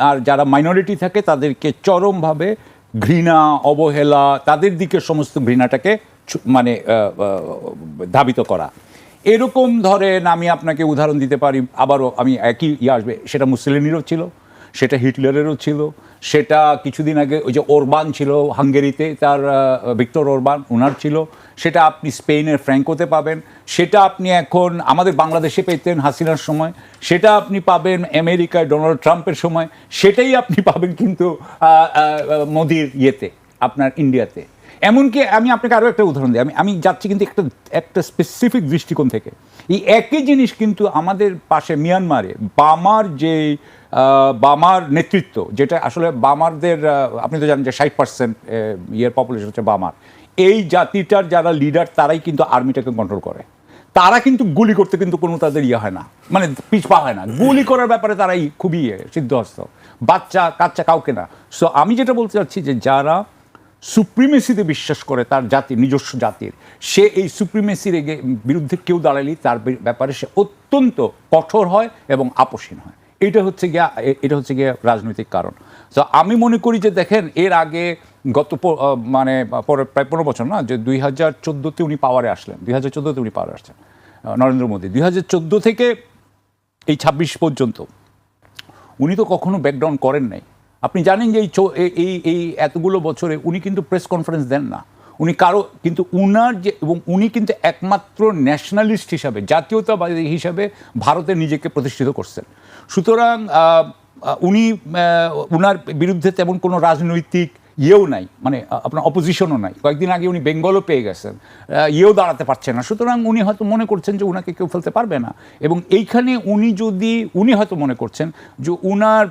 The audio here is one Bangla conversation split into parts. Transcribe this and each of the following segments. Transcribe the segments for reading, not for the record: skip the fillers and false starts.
আর যারা মাইনরিটি থাকে তাদেরকে চরমভাবে ঘৃণা, অবহেলা, তাদের দিকে সমস্ত ঘৃণাটাকে মানে ধাবিত করা। এরকম ধরেন আমি আপনাকে উদাহরণ দিতে পারি, আবারও আমি একই আসবে, সেটা মুসলিনেরও ছিল, সেটা হিটলারেরও ছিল, সেটা কিছুদিন আগে ওই যে ওরবান ছিল হাঙ্গেরিতে, তার ভিক্টর ওরবান, ওনার ছিল, সেটা আপনি স্পেনের ফ্র্যাঙ্কোতে পাবেন, সেটা আপনি এখন আমাদের বাংলাদেশে পেতেন হাসিনার সময়, সেটা আপনি পাবেন আমেরিকায় ডোনাল্ড ট্রাম্পের সময়, সেটাই আপনি পাবেন কিন্তু মোদির ইয়েতে, আপনার ইন্ডিয়াতে। এমনকি আমি আপনাকে আরও একটা উদাহরণ দিই, আমি যাচ্ছি কিন্তু একটা স্পেসিফিক দৃষ্টিকোণ থেকে। এই একই জিনিস কিন্তু আমাদের পাশে মিয়ানমারে বামার নেতৃত্ব, যেটা আসলে বামারদের, আপনি তো জানেন যে 60% ইয়ের পপুলেশন হচ্ছে বামার, এই জাতিটার যারা লিডার তারাই কিন্তু আর্মিটাকে কন্ট্রোল করে। তারা কিন্তু গুলি করতে কিন্তু কোনো তাদের ইয়ে হয় না, মানে পিছপা হয় না, গুলি করার ব্যাপারে তারাই খুবই সিদ্ধহস্ত, বাচ্চা কাচ্চা কাউকে না। সো আমি যেটা বলতে চাচ্ছি যে যারা সুপ্রিমেসিতে বিশ্বাস করে তার জাতির, নিজস্ব জাতির, সে এই সুপ্রিমেসির বিরুদ্ধে কেউ দাঁড়ালেই তার ব্যাপারে সে অত্যন্ত কঠোর হয় এবং আপোষহীন হয়। এটা হচ্ছে গিয়া রাজনৈতিক কারণ। তো আমি মনে করি যে দেখেন, এর আগে গত মানে প্রায় 15 বছর না, যে 2014-তে উনি পাওয়ারে আসলেন, 2014-তে উনি পাওয়ারে আসছেন নরেন্দ্র মোদী, 2014 থেকে এই 26 পর্যন্ত উনি তো কখনো ব্যাকডাউন করেন নাই। আপনি জানেন যে এই এতগুলো বছরে উনি কিন্তু প্রেস কনফারেন্স দেন না, উনি কারো কিন্তু উনার যে, এবং উনি কিন্তু একমাত্র ন্যাশনালিস্ট হিসাবে, জাতীয়তাবাদী হিসাবে ভারতে নিজেকে প্রতিষ্ঠিত করছেন। সুতরাং উনি উনার বিরুদ্ধে তেমন কোনো রাজনৈতিক ইয়েও নাই, মানে আপনার অপোজিশনও নাই। কয়েকদিন আগে উনি বেঙ্গলও পেয়ে গেছেন, ইয়েও দাঁড়াতে পারছেন না। সুতরাং উনি হয়তো মনে করছেন যে উনাকে কেউ ফেলতে পারবে না, এবং এইখানে উনি হয়তো মনে করছেন যে উনার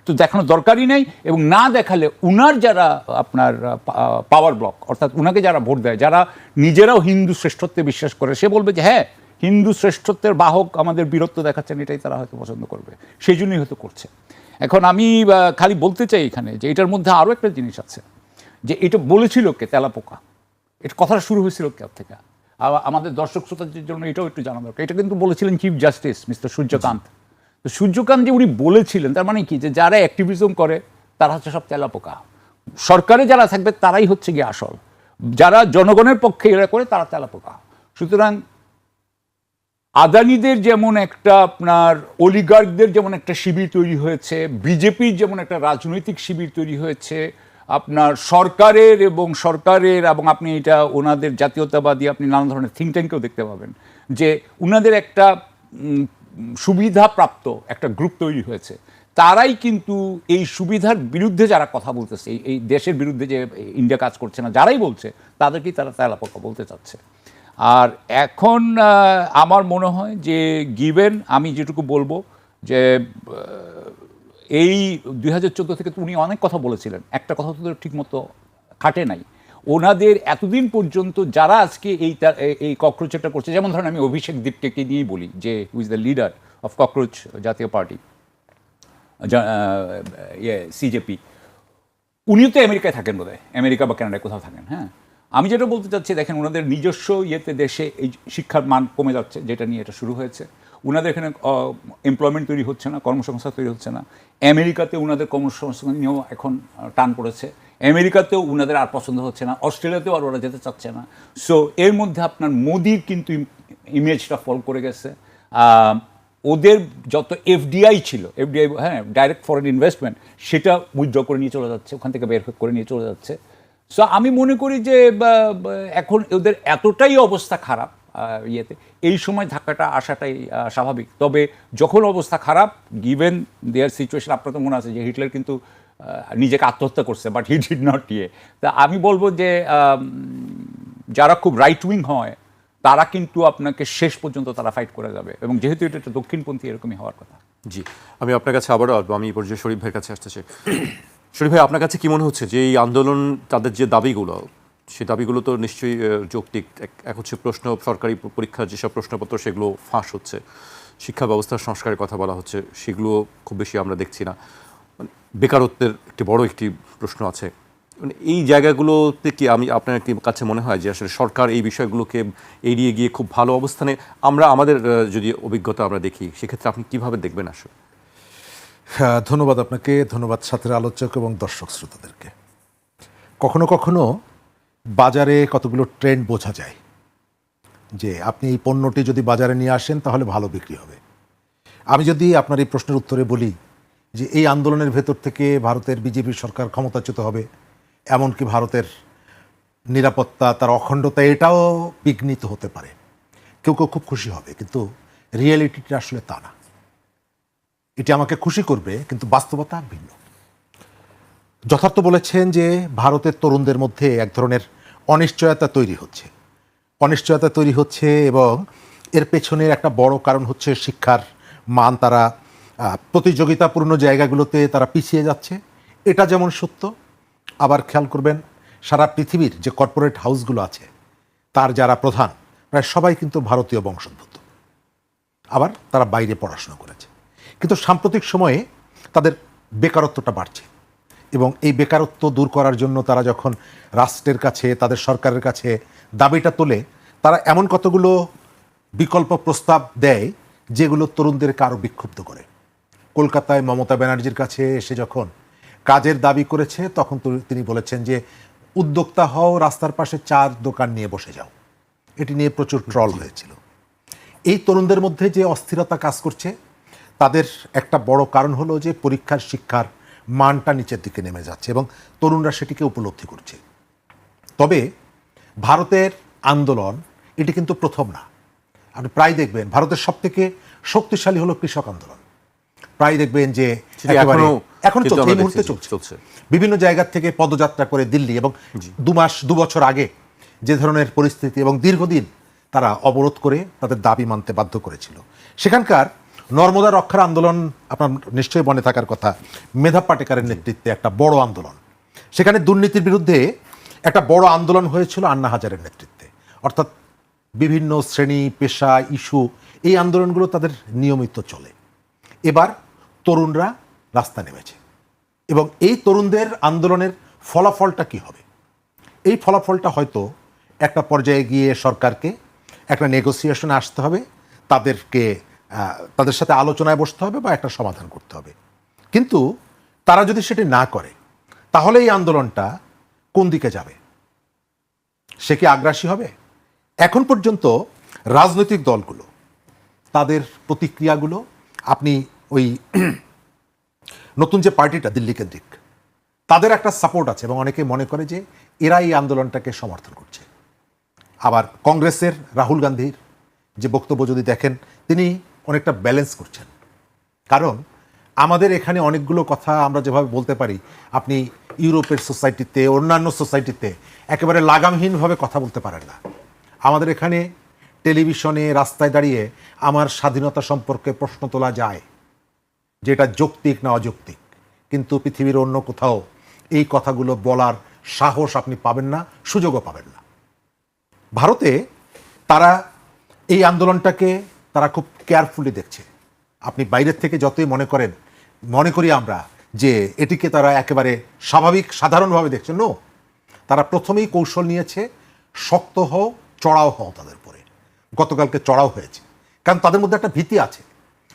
তো দেখানোর দরকারই নেই, এবং না দেখালে উনার যারা আপনার পাওয়ার ব্লক, অর্থাৎ উনাকে যারা ভোট দেয়, যারা নিজেরাও হিন্দু শ্রেষ্ঠত্বে বিশ্বাস করে, সে বলবে যে হ্যাঁ, হিন্দু শ্রেষ্ঠত্বের বাহক আমাদের বীরত্ব দেখাচ্ছেন, এটাই তারা হয়তো পছন্দ করবে, সেই জন্যই হয়তো করছে। এখন আমি খালি বলতে চাই এখানে যে এটার মধ্যে আরও একটা জিনিস আছে, যে এটা বলেছিল কে, তেলাপোকা, এটা কথাটা শুরু হয়েছিল কে থেকে, আমাদের দর্শক শ্রোতাদের জন্য এটাও একটু জানা দরকার। এটা কিন্তু বলেছিলেন চিফ জাস্টিস মিস্টার সূর্যকান্ত। তো সূর্যকান্ত যে উনি বলেছিলেন, তার মানে কি, যে যারা অ্যাক্টিভিজম করে তারা হচ্ছে সব তেলাপোকা, সরকারে যারা থাকবে তারাই হচ্ছে গিয়ে আসল, যারা জনগণের পক্ষে এরা করে তারা তেলাপোকা। সুতরাং আদানিদের যেমন একটা, আপনার অলিগার্কদের যেমন একটা শিবির তৈরি হয়েছে, বিজেপির যেমন একটা রাজনৈতিক শিবির তৈরি হয়েছে, আপনার সরকারের এবং আপনি এটা ওনাদের জাতীয়তাবাদী, আপনি নানা ধরনের থিঙ্ক ট্যাঙ্কেও দেখতে পাবেন যে ওনাদের একটা সুবিধাপ্রাপ্ত একটা গ্রুপ তৈরি হয়েছে। তারাই কিন্তু এই সুবিধার বিরুদ্ধে যারা কথা বলতেছে, এই দেশের বিরুদ্ধে যে ইন্ডিয়া কাজ করছে না, যারাই বলছে তাদেরকেই তারা তেলাপোকা বলতে চাচ্ছে। আর এখন আমার মনে হয় যে গিভেন, আমি যেটুকু বলবো যে এই 2014 থেকে তো উনি অনেক কথা বলেছিলেন, একটা কথা তো ঠিকমতো খাটে নাই। ওনাদের এতদিন পর্যন্ত যারা আজকে এই ককরোচটা করছে, যেমন ধরেন আমি অভিষেক দীপকে নিয়েই বলি, যে who is the leader of cockroach জাতীয় পার্টি, সিজেপি, উনিও তো আমেরিকায় থাকেন বোধহয়, আমেরিকা বা কানাডায় কোথাও থাকেন। হ্যাঁ, আমি যেটা বলতে চাচ্ছি, দেখেন ওনাদের নিজস্ব দেশে এই শিক্ষার মান কমে যাচ্ছে, যেটা নিয়ে এটা শুরু হয়েছে। ওনাদের এখানে এমপ্লয়মেন্ট তৈরি হচ্ছে না, কর্মসংস্থান তৈরি হচ্ছে না। আমেরিকাতে ওনাদের কর্মসংস্থান নিয়েও এখন টান পড়েছে, আমেরিকাতেও ওনাদের আর পছন্দ হচ্ছে না, অস্ট্রেলিয়াতেও আর ওরা যেতে চাচ্ছে না। সো এর মধ্যে আপনার মোদির কিন্তু ইমেজটা ফল করে গেছে। ওদের যত এফডিআই ছিল, হ্যাঁ, ডাইরেক্ট ফরেন ইনভেস্টমেন্ট, সেটা উইথড্র করে নিয়ে চলে যাচ্ছে, ওখান থেকে বের করে নিয়ে চলে যাচ্ছে। সো আমি মনে করি যে এখন ওদের এতটাই অবস্থা খারাপ এই সময় ধাক্কাটা আসাটাই স্বাভাবিক। তবে যখন অবস্থা খারাপ, গিভেন দেয়ার সিচুয়েশন, আপনার তো মনে আছে যে হিটলার কিন্তু নিজেকে আত্মহত্যা করছে, বাট হি ডিড নট তা আমি বলবো যে যারা খুব রাইট উইং হয় তারা কিন্তু আপনাকে শেষ পর্যন্ত তারা ফাইট করে যাবে, এবং যেহেতু এটা একটা দক্ষিণপন্থী, এরকমই হওয়ার কথা। জি, আমি আপনার কাছে আবারও আসবো, আমি এই পর্যায়ে শরীফ ভাইয়ের কাছে আসতে চাই। শরীফ ভাই, আপনার কাছে কি মনে হচ্ছে যে এই আন্দোলন, তাদের যে দাবিগুলো, সেই দাবিগুলো তো নিশ্চয়ই যৌক্তিক। এক হচ্ছে প্রশ্ন, সরকারি পরীক্ষার যেসব প্রশ্নপত্র সেগুলো ফাঁস হচ্ছে, শিক্ষা ব্যবস্থার সংস্কারের কথা বলা হচ্ছে, সেগুলো খুব বেশি আমরা দেখছি না, মানে বেকারত্বের একটি বড় একটি প্রশ্ন আছে। মানে এই জায়গাগুলোতে কি আপনার কাছে মনে হয় যে আসলে সরকার এই বিষয়গুলোকে এড়িয়ে গিয়ে খুব ভালো অবস্থানে, আমাদের যদি অভিজ্ঞতা আমরা দেখি, সেক্ষেত্রে আপনি কীভাবে দেখবেন আসলে? হ্যাঁ, ধন্যবাদ আপনাকে, ধন্যবাদ সাথের আলোচক এবং দর্শক শ্রোতাদেরকে। কখনো কখনো বাজারে কতগুলো ট্রেন্ড বোঝা যায় যে আপনি এই পণ্যটি যদি বাজারে নিয়ে আসেন তাহলে ভালো বিক্রি হবে। আমি যদি আপনার এই প্রশ্নের উত্তরে বলি যে এই আন্দোলনের ভেতর থেকে ভারতের বিজেপি সরকার ক্ষমতাচ্যুত হবে, এমনকি ভারতের নিরাপত্তা, তার অখণ্ডতা এটাও বিঘ্নিত হতে পারে, কেউ কেউ খুব খুশি হবে, কিন্তু রিয়েলিটিটা আসলে তা না। এটি আমাকে খুশি করবে, কিন্তু বাস্তবতা ভিন্ন। যথার্থ বলেছেন যে ভারতের তরুণদের মধ্যে এক ধরনের অনিশ্চয়তা তৈরি হচ্ছে, অনিশ্চয়তা তৈরি হচ্ছে এবং এর পেছনের একটা বড় কারণ হচ্ছে শিক্ষার মান। তারা প্রতিযোগিতাপূর্ণ জায়গাগুলোতে তারা পিছিয়ে যাচ্ছে, এটা যেমন সত্য। আবার খেয়াল করবেন সারা পৃথিবীর যে কর্পোরেট হাউসগুলো আছে তার যারা প্রধান প্রায় সবাই কিন্তু ভারতীয় বংশোদ্ভূত, আবার তারা বাইরে পড়াশোনা করেছে। কিন্তু সাম্প্রতিক সময়ে তাদের বেকারত্বটা বাড়ছে এবং এই বেকারত্ব দূর করার জন্য তারা যখন রাষ্ট্রের কাছে, তাদের সরকারের কাছে দাবিটা তোলে, তারা এমন কতগুলো বিকল্প প্রস্তাব দেয় যেগুলো তরুণদেরকে আরও বিক্ষুব্ধ করে। কলকাতায় মমতা ব্যানার্জির কাছে এসে যখন কাজের দাবি করেছে তখন তিনি বলেছেন যে উদ্যোক্তা হও, রাস্তার পাশে চার দোকান নিয়ে বসে যাও। এটি নিয়ে প্রচুর ট্রল হয়েছিল। এই তরুণদের মধ্যে যে অস্থিরতা কাজ করছে তাদের একটা বড় কারণ হলো যে পরীক্ষার শিক্ষার মানটা নিচের দিকে নেমে যাচ্ছে এবং তরুণরা সেটিকে উপলব্ধি করছে। তবে ভারতের আন্দোলন এটি কিন্তু প্রথম না। আপনি প্রায় দেখবেন ভারতের সবথেকে শক্তিশালী হলো কৃষক আন্দোলন। প্রায় দেখবেন যে এখন চলছে, এই মুহূর্তে চলছে। বিভিন্ন জায়গা থেকে পদযাত্রা করে দিল্লি এবং 2 বছর আগে যে ধরনের পরিস্থিতি এবং দীর্ঘদিন তারা অবরোধ করে তাদের দাবি মানতে বাধ্য করেছিল। সেখানকার নর্মদা রক্ষার আন্দোলন আপনার নিশ্চয়ই মনে থাকার কথা, মেধা পাটেকারের নেতৃত্বে একটা বড় আন্দোলন। সেখানে দুর্নীতির বিরুদ্ধে একটা বড় আন্দোলন হয়েছিল আন্না হাজারের নেতৃত্বে। অর্থাৎ বিভিন্ন শ্রেণী, পেশা, ইস্যু, এই আন্দোলনগুলো তাদের নিয়মিত চলে। এবার তরুণরা রাস্তা নেমেছে এবং এই তরুণদের আন্দোলনের ফলাফলটা কি হবে? এই ফলাফলটা হয়তো একটা পর্যায়ে গিয়ে সরকারকে একটা নেগোসিয়েশনে আসতে হবে, তাদের সাথে আলোচনায় বসতে হবে বা একটা সমাধান করতে হবে। কিন্তু তারা যদি সেটি না করে তাহলে এই আন্দোলনটা কোন দিকে যাবে? সে কি আগ্রাসী হবে? এখন পর্যন্ত রাজনৈতিক দলগুলো তাদের প্রতিক্রিয়াগুলো, আপনি ওই নতুন যে পার্টিটা দিল্লি কেন্দ্রিক, তাদের একটা সাপোর্ট আছে এবং অনেকে মনে করে যে এরা এই আন্দোলনটাকে সমর্থন করছে। আবার কংগ্রেসের রাহুল গান্ধীর যে বক্তব্য যদি দেখেন, তিনি অনেকটা ব্যালেন্স করছেন। কারণ আমাদের এখানে অনেকগুলো কথা আমরা যেভাবে বলতে পারি, আপনি ইউরোপের সোসাইটিতে, অন্যান্য সোসাইটিতে একেবারে লাগামহীনভাবে কথা বলতে পারেন না। আমাদের এখানে টেলিভিশনে, রাস্তায় দাঁড়িয়ে আমার স্বাধীনতা সম্পর্কে প্রশ্ন তোলা যায়, যেটা যৌক্তিক না অযৌক্তিক। কিন্তু পৃথিবীর অন্য কোথাও এই কথাগুলো বলার সাহস আপনি পাবেন না, সুযোগও পাবেন না। ভারতে তারা এই আন্দোলনটাকে তারা খুব কেয়ারফুলি দেখছে। আপনি বাইরের থেকে যতই মনে করি আমরা যে এটিকে তারা একেবারে স্বাভাবিক সাধারণভাবে দেখছে, নো, তারা প্রথমেই কৌশল নিয়েছে শক্ত হও, চড়াও হও তাদের উপরে। গতকালকে চড়াও হয়েছে, কারণ তাদের মধ্যে একটা ভীতি আছে।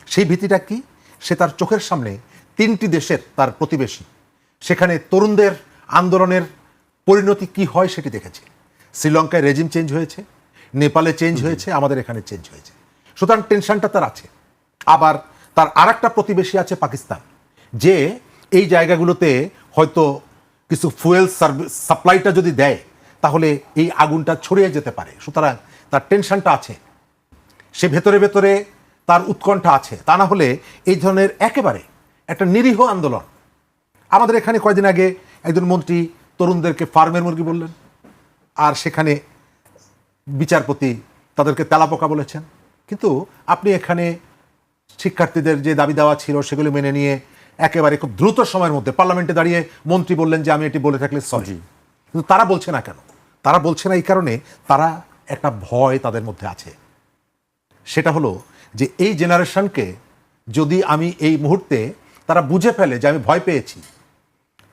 সেই ভীতিটা কি? সে তার চোখের সামনে 3টি দেশের তার প্রতিবেশী, সেখানে তরুণদের আন্দোলনের পরিণতি কি হয় সেটি দেখেছে। শ্রীলঙ্কায় রেজিম চেঞ্জ হয়েছে, নেপালে চেঞ্জ হয়েছে, আমাদের এখানে চেঞ্জ হয়েছে। সুতরাং টেনশনটা তার আছে। আবার তার আরেকটা প্রতিবেশী আছে পাকিস্তান, যে এই জায়গাগুলোতে হয়তো কিছু ফুয়েল সাপ্লাইটা যদি দেয় তাহলে এই আগুনটা ছড়িয়ে যেতে পারে। সুতরাং তার টেনশনটা আছে, সে ভেতরে ভেতরে তার উৎকণ্ঠা আছে। তা না হলে এই ধরনের একেবারে একটা নিরীহ আন্দোলন। আমাদের এখানে কয়দিন আগে একজন মন্ত্রী তরুণদেরকে ফার্মের মুরগি বললেন, আর সেখানে বিচারপতি তাদেরকে তেলাপোকা বলেছেন। কিন্তু আপনি এখানে শিক্ষার্থীদের যে দাবি দেওয়া ছিল সেগুলো মেনে নিয়ে একেবারে খুব দ্রুত সময়ের মধ্যে পার্লামেন্টে দাঁড়িয়ে মন্ত্রী বললেন যে আমি এটি বলে থাকলে সরি। কিন্তু তারা বলছে না কেন? তারা বলছে না এই কারণে তারা একটা ভয় তাদের মধ্যে আছে। সেটা হলো যে এই জেনারেশনকে যদি আমি এই মুহূর্তে তারা বুঝে ফেলে যে আমি ভয় পেয়েছি,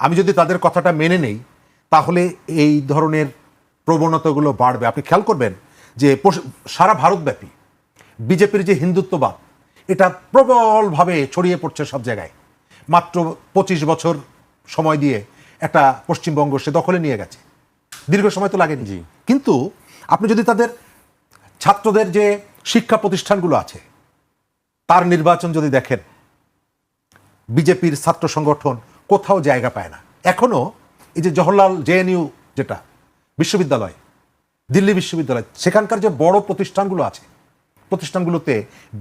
আমি যদি তাদের কথাটা মেনে নেই তাহলে এই ধরনের প্রবণতাগুলো বাড়বে। আপনি খেয়াল করবেন যে সারা ভারতব্যাপী বিজেপির যে হিন্দুত্ববাদ, এটা প্রবলভাবে ছড়িয়ে পড়ছে সব জায়গায়। মাত্র 25 বছর সময় দিয়ে একটা পশ্চিমবঙ্গ সে দখলে নিয়ে গেছে, দীর্ঘ সময় তো লাগেনি। কিন্তু আপনি যদি তাদের ছাত্রদের যে শিক্ষা প্রতিষ্ঠানগুলো আছে তার নির্বাচন যদি দেখেন, বিজেপির ছাত্র সংগঠন কোথাও জায়গা পায় না। এখনো এই যে জওহরলাল জেএনইউ যেটা বিশ্ববিদ্যালয়, দিল্লি বিশ্ববিদ্যালয়, সেখানকার যে বড় প্রতিষ্ঠানগুলো আছে, প্রতিষ্ঠানগুলোতে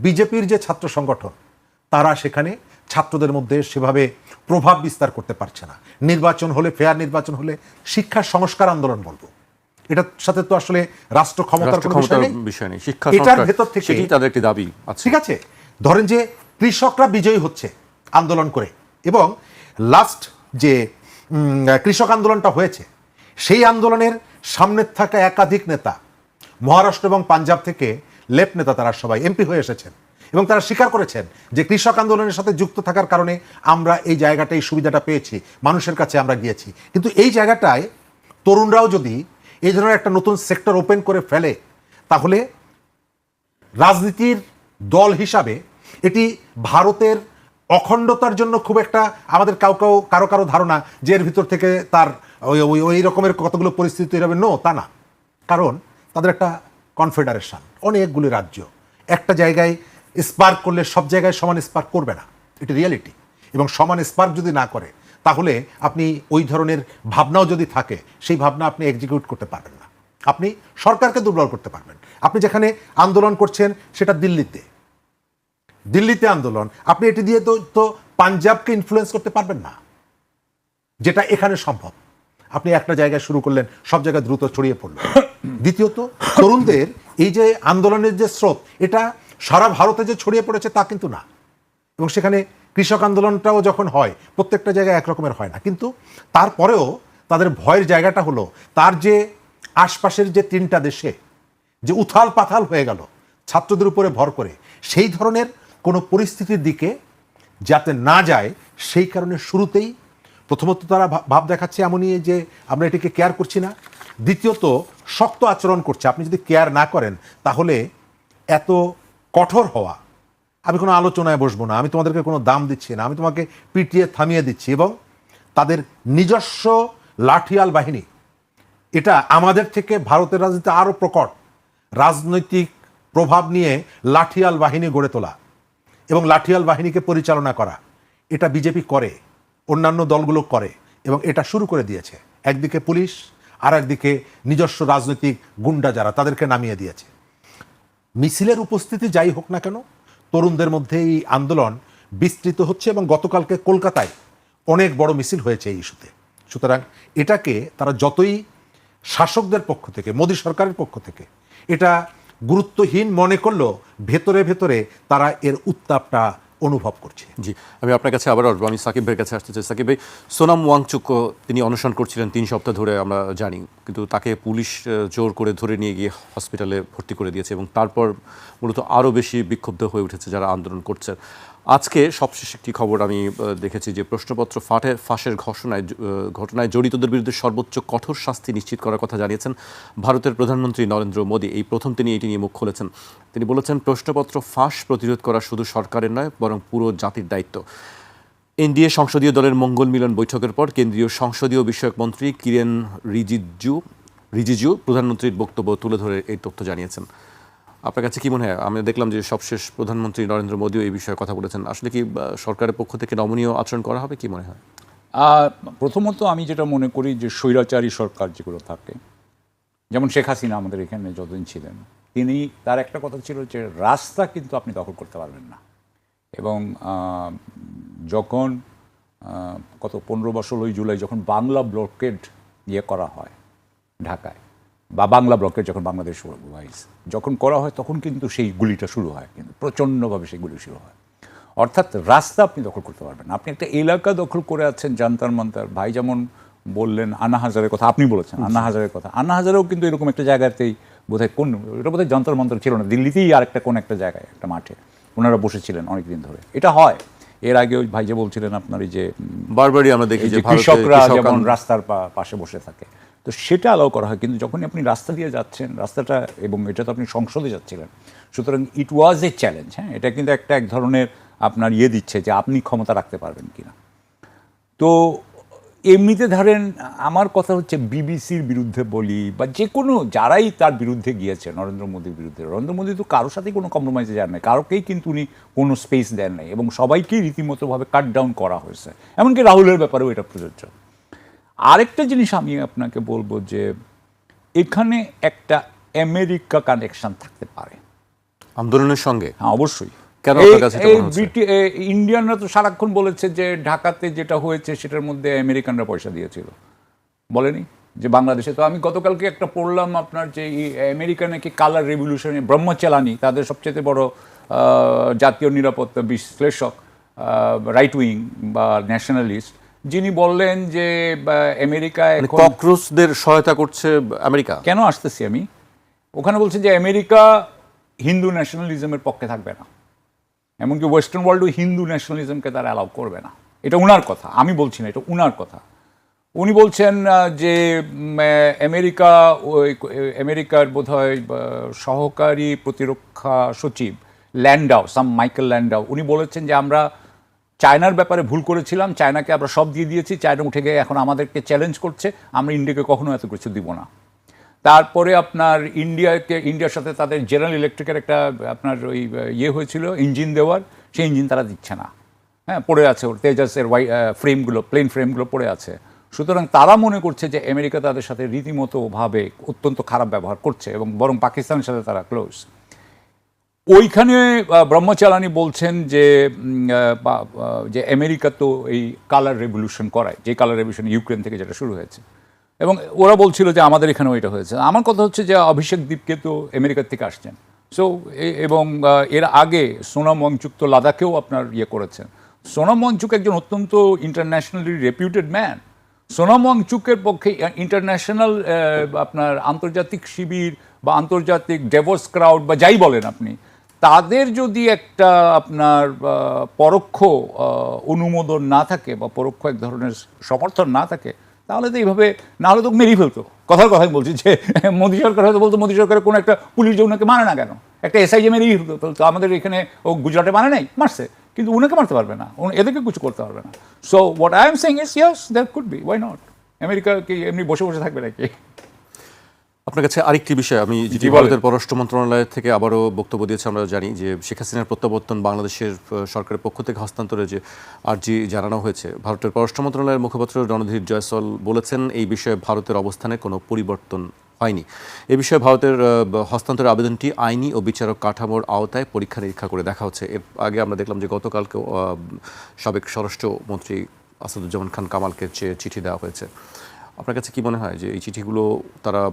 বিজেপির যে ছাত্র সংগঠন তারা সেখানে ছাত্রদের মধ্যে সেভাবে প্রভাব বিস্তার করতে পারছে না। নির্বাচন হলে, ফেয়ার নির্বাচন হলে শিক্ষা সংস্কার আন্দোলন বলবো, এটার সাথে তো আসলে রাষ্ট্র ক্ষমতার কোনো বিষয় নেই। শিক্ষা এটার ভেতর থেকে সেটাই তাদের একটি দাবি আছে। ঠিক আছে, ধরেন যে কৃষকরা বিজয়ী হচ্ছে আন্দোলন করে, এবং লাস্ট যে কৃষক আন্দোলনটা হয়েছে সেই আন্দোলনের সামনের থাকা একাধিক নেতা মহারাষ্ট্র এবং পাঞ্জাব থেকে লেফট নেতা, তারা সবাই এমপি হয়ে এসেছেন এবং তারা স্বীকার করেছেন যে কৃষক আন্দোলনের সাথে যুক্ত থাকার কারণে আমরা এই জায়গাটা, এই সুবিধাটা পেয়েছি, মানুষের কাছে আমরা গিয়েছি। কিন্তু এই জায়গাটায় তরুণরাও যদি এই ধরনের একটা নতুন সেক্টর ওপেন করে ফেলে, তাহলে রাজনীতির দল হিসাবে এটি ভারতের অখণ্ডতার জন্য খুব একটা আমাদের কারো কারো ধারণা যে এর ভিতর থেকে তার ওই রকমের কতগুলো পরিস্থিতি তৈরি হবে, নো, তা না। কারণ তাদের একটা কনফেডারেশন, অনেকগুলি রাজ্য একটা জায়গায় স্পার্ক করলে সব জায়গায় সমান স্পার্ক করবে না, এটি রিয়েলিটি। এবং সমান স্পার্ক যদি না করে তাহলে আপনি ওই ধরনের ভাবনাও যদি থাকে, সেই ভাবনা আপনি এক্সিকিউট করতে পারবেন না, আপনি সরকারকে দুর্বল করতে পারবেন। আপনি যেখানে আন্দোলন করছেন সেটা দিল্লিতে আন্দোলন, আপনি এটি দিয়ে তো পাঞ্জাবকে ইনফ্লুয়েন্স করতে পারবেন না, যেটা এখানে সম্ভব। আপনি একটা জায়গায় শুরু করলেন, সব জায়গায় দ্রুত ছড়িয়ে পড়ল। দ্বিতীয়ত, তরুণদের এই যে আন্দোলনের যে স্রোত, এটা সারা ভারতে যে ছড়িয়ে পড়েছে তা কিন্তু না। এবং সেখানে কৃষক আন্দোলনটাও যখন হয়, প্রত্যেকটা জায়গায় একরকমের হয় না, কিন্তু তারপরেও তাদের ভয়ের জায়গাটা হলো তার যে আশপাশের যে 3টা দেশে যে উথাল পাথাল হয়ে গেল ছাত্রদের উপরে ভর করে, সেই ধরনের কোনো পরিস্থিতির দিকে যাতে না যায়, সেই কারণে শুরুতেই প্রথমত তারা ভাব দেখাচ্ছে এমনই যে আমরা এটিকে কেয়ার করছি না। দ্বিতীয়ত, শক্ত আচরণ করছে। আপনি যদি কেয়ার না করেন তাহলে এত কঠোর হওয়া, আমি কোনো আলোচনায় বসবো না, আমি তোমাদেরকে কোনো দাম দিচ্ছি না, আমি তোমাকে পিটিয়ে থামিয়ে দিচ্ছি, এবং তাদের নিজস্ব লাঠিয়াল বাহিনী, এটা আমাদের থেকে ভারতের রাজনীতিতে আরও প্রকট, রাজনৈতিক প্রভাব নিয়ে লাঠিয়াল বাহিনী গড়ে তোলা এবং লাঠিয়াল বাহিনীকে পরিচালনা করা, এটা বিজেপি করে, অন্যান্য দলগুলো করে, এবং এটা শুরু করে দিয়েছে। একদিকে পুলিশ, আর একদিকে নিজস্ব রাজনৈতিক গুন্ডা যারা, তাদেরকে নামিয়ে দিয়েছে। মিছিলের উপস্থিতি যাই হোক না কেন, তরুণদের মধ্যে এই আন্দোলন বিস্তৃত হচ্ছে, এবং গতকালকে কলকাতায় অনেক বড় মিছিল হয়েছে এই ইস্যুতে। সুতরাং এটাকে তারা যতই শাসকদের পক্ষ থেকে, মোদী সরকারের পক্ষ থেকে এটা গুরুত্বহীন মনে করলেও ভেতরে ভেতরে তারা এর উত্তাপটা অনুভব করছে। জি, আমি আপনার কাছে আবার আসবো। আমি সাকিব ভাইয়ের কাছে আসতে চাই। সাকিব ভাই, সোনাম ওয়াংচুক তিনি অনশন করছিলেন 3 সপ্তাহ ধরে, আমরা জানি, কিন্তু তাকে পুলিশ জোর করে ধরে নিয়ে গিয়ে হসপিটালে ভর্তি করে দিয়েছে, এবং তারপর মূলত আরও বেশি বিক্ষুব্ধ হয়ে উঠেছে যারা আন্দোলন করছেন। আজকে সবশেষ একটি খবর আমি দেখেছি যে প্রশ্নপত্র ফাঁসের ঘটনায় জড়িতদের বিরুদ্ধে সর্বোচ্চ কঠোর শাস্তি নিশ্চিত করার কথা জানিয়েছেন ভারতের প্রধানমন্ত্রী নরেন্দ্র মোদী। এই প্রথম তিনি এটি নিয়ে মুখ খুলেছেন। তিনি বলেছেন, প্রশ্নপত্র ফাঁস প্রতিরোধ করা শুধু সরকারের নয়, বরং পুরো জাতির দায়িত্ব। এনডিএ সংসদীয় দলের মঙ্গল মিলন বৈঠকের পর কেন্দ্রীয় সংসদীয় বিষয়ক মন্ত্রী কিরেন রিজিজু প্রধানমন্ত্রীর বক্তব্য তুলে ধরে এই তথ্য জানিয়েছেন। আপনার কাছে কি মনে হয়? আমি দেখলাম যে সবশেষ প্রধানমন্ত্রী নরেন্দ্র মোদীও এই বিষয়ে কথা বলেছেন। আসলে কি সরকারের পক্ষ থেকে নমনীয় আচরণ করা হবে, কি মনে হয়? প্রথমত আমি যেটা মনে করি যে স্বৈরাচারী সরকার যেগুলো থাকে, যেমন শেখ হাসিনা আমাদের এখানে যতদিন ছিলেন, তার একটা কথা ছিল যে রাস্তা কিন্তু আপনি দখল করতে পারবেন না। এবং যখন কত 15 বা 16 জুলাই যখন বাংলা ব্লকেড করা হয় ঢাকায়, বা বাংলা ব্লকের যখন বাংলাদেশ ওয়াইজ যখন করা হয়, তখন কিন্তু সেই গুলিটা শুরু হয়, কিন্তু প্রচণ্ডভাবে সেই গুলি শুরু হয়। অর্থাৎ রাস্তা আপনি দখল করতে পারবেন না। আপনি একটা এলাকা দখল করে আছেন, জান্তার মান্তার, ভাই যেমন বললেন আন্না হাজারের কথা, আপনি বলেছেন আন্না হাজারের কথা, আন্না হাজারেও কিন্তু এরকম একটা জায়গাতেই বোধহয় এটা বোধহয় জান্তার মান্তার ছিল না, দিল্লিতেই আরেকটা কোন একটা জায়গায় একটা মাঠে ওনারা বসেছিলেন অনেকদিন ধরে। এটা হয়। এর আগে ওই ভাই যে বলছিলেন আপনার, এই যে বারবারই আমরা দেখি যে কৃষকরা যেমন রাস্তার পাশে বসে থাকে, তো সেটা অ্যালাউ করা হয়। কিন্তু যখনই আপনি রাস্তা দিয়ে যাচ্ছেন, রাস্তাটা, এবং এটা তো আপনি সংসদে যাচ্ছিলেন, সুতরাং ইট ওয়াজ এ চ্যালেঞ্জ। হ্যাঁ, এটা কিন্তু এক ধরনের আপনার ইয়ে দিচ্ছে যে আপনি ক্ষমতা রাখতে পারবেন কিনা। তো এমনিতে ধরেন আমার কথা হচ্ছে বিবিসির বিরুদ্ধে বলি বা যে কোনো যারাই তার বিরুদ্ধে গিয়েছে নরেন্দ্র মোদীর বিরুদ্ধে, নরেন্দ্র মোদী তো কারোর সাথেই কোনো কম্প্রোমাইজে যান নাই, কারোকেই কিন্তু উনি কোনো স্পেস দেন নাই এবং সবাইকেই রীতিমতোভাবে কাট ডাউন করা হয়েছে, এমনকি রাহুলের ব্যাপারেও এটা প্রযোজ্য। আরেকটা জিনিস আমি আপনাকে বলবো যে এখানে একটা আমেরিকা কানেকশন থাকতে পারে আন্দোলনের সঙ্গে। হ্যাঁ অবশ্যই। কেন আপনার কাছে এটা মনে হচ্ছে? ইন্ডিয়ানরা তো সারাক্ষণ বলেছে যে ঢাকাতে যেটা হয়েছে সেটার মধ্যে আমেরিকানরা পয়সা দিয়েছিল, বলেনি যে বাংলাদেশে। তো আমি গতকালকে একটা পড়লাম আপনার যে আমেরিকা নাকি কালার রেভলিউশনে ব্রহ্মচালানি তাদের সবচেয়ে বড় জাতীয় নিরাপত্তা বিশ্লেষক, রাইট উইং বা ন্যাশনালিস্ট, যিনি বললেন যে আমেরিকা এখন ককরোচদের সহায়তা করছে আমেরিকা। কেন আসতেছি আমি ওখানে, বলছে যে আমেরিকা হিন্দু ন্যাশনালিজমের পক্ষে থাকবে না, এমনকি ওয়েস্টার্ন ওয়ার্ল্ডও হিন্দু ন্যাশনালিজমকে তারা অ্যালাউ করবে না। এটা উনার কথা, আমি বলছি না, এটা উনার কথা। উনি বলছেন যে আমেরিকা আমেরিকার বোধহয় সহকারী প্রতিরক্ষা সচিব ল্যান্ডাও, মাইকেল ল্যান্ডাও, উনি বলেছেন যে আমরা চায়নার ব্যাপারে ভুল করেছিলাম, চায়নাকে আমরা সব দিয়ে দিয়েছি, চায়না উঠে গিয়ে এখন আমাদেরকে চ্যালেঞ্জ করছে, আমরা ইন্ডিয়াকে কখনো এত কিছু দিব না। তারপরে আপনার ইন্ডিয়ার সাথে তাদের জেনারেল ইলেকট্রিকের একটা আপনার ওই ইয়ে হয়েছিল ইঞ্জিন দেওয়ার, সেই ইঞ্জিন তারা দিচ্ছে না, হ্যাঁ পড়ে আছে, ওর তেজাসের ফ্রেমগুলো, প্লেন ফ্রেমগুলো পড়ে আছে। সুতরাং তারা মনে করছে যে আমেরিকা তাদের সাথে রীতিমতোভাবে অত্যন্ত খারাপ ব্যবহার করছে এবং বরং পাকিস্তানের সাথে তারা ক্লোজ। ওইখানে ব্রহ্মচালানি বলছেন যে যে আমেরিকা তো এই কালার রেভলিউশন করায়, যে কালার রেভলিউশন ইউক্রেন থেকে যেটা শুরু হয়েছে, এবং ওরা বলছিল যে আমাদের এখানেও এটা হয়েছে। আমার কথা হচ্ছে যে অভিষেক দীপকে তো আমেরিকার থেকে আসছেন, সো এবং এর আগে সোনাম ওয়াংচুক তো লাদাখেও আপনার ইয়ে করেছেন। সোনাম ওয়াংচুক একজন অত্যন্ত ইন্টারন্যাশনালি রেপিউটেড ম্যান। সোনাম ওয়াংচুকের পক্ষে ইন্টারন্যাশনাল আপনার আন্তর্জাতিক শিবির বা আন্তর্জাতিক ডেভোস ক্রাউড বা যাই বলেন আপনি, তাদের যদি একটা আপনার পরোক্ষ অনুমোদন না থাকে বা পরোক্ষ এক ধরনের সমর্থন না থাকে, তাহলে তো এইভাবে না হলে তো মেরেই ফেলতো। কথার কথাই বলছি যে মোদী সরকার হয়তো বলতো মোদী সরকারের কোনো একটা পুলিশ যে ওনাকে মানে না কেন, একটা এসআইজি মেরেই ফেলতো। আমাদের এখানে ও গুজরাটে মানে নাই, মারছে, কিন্তু উনাকে মারতে পারবে না, এদেরকে কিছু করতে পারবে না। So what I am saying is yes that could be, why not. America কি এমনি বসে বসে থাকবে নাকি? আপনার কাছে আরেকটি বিষয়, আমি যেটি বলেন। ভারতের পররাষ্ট্র মন্ত্রণালয় থেকে আবারও বক্তব্য দিয়েছে, আমরা জানি যে শেখ হাসিনার প্রত্যাবর্তন বাংলাদেশের সরকারের পক্ষ থেকে হস্তান্তরে যে আর্জি জানানো হয়েছে, ভারতের পররাষ্ট্র মন্ত্রণালয়ের মুখপাত্র রণধীর জয়সওয়াল বলেছেন এই বিষয়ে ভারতের অবস্থানে কোনো পরিবর্তন হয়নি। এ বিষয়ে ভারতের হস্তান্তরের আবেদনটি আইনি ও বিচারক কাঠামোর আওতায় পরীক্ষা নিরীক্ষা করে দেখা হচ্ছে। এর আগে আমরা দেখলাম যে গতকালকেও সাবেক স্বরাষ্ট্রমন্ত্রী আসাদুজ্জামান খান কামালকে চিঠি দেওয়া হয়েছে। আপনার কাছে কি মনে হয় যে এই চিঠিগুলো তারা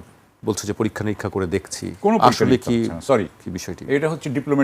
বলছে যে পরীক্ষা নিরীক্ষা করে দেখছি, কোনো আসলে কি সরি বিষয়টি? এটা হচ্ছে ডিপ্লোমেট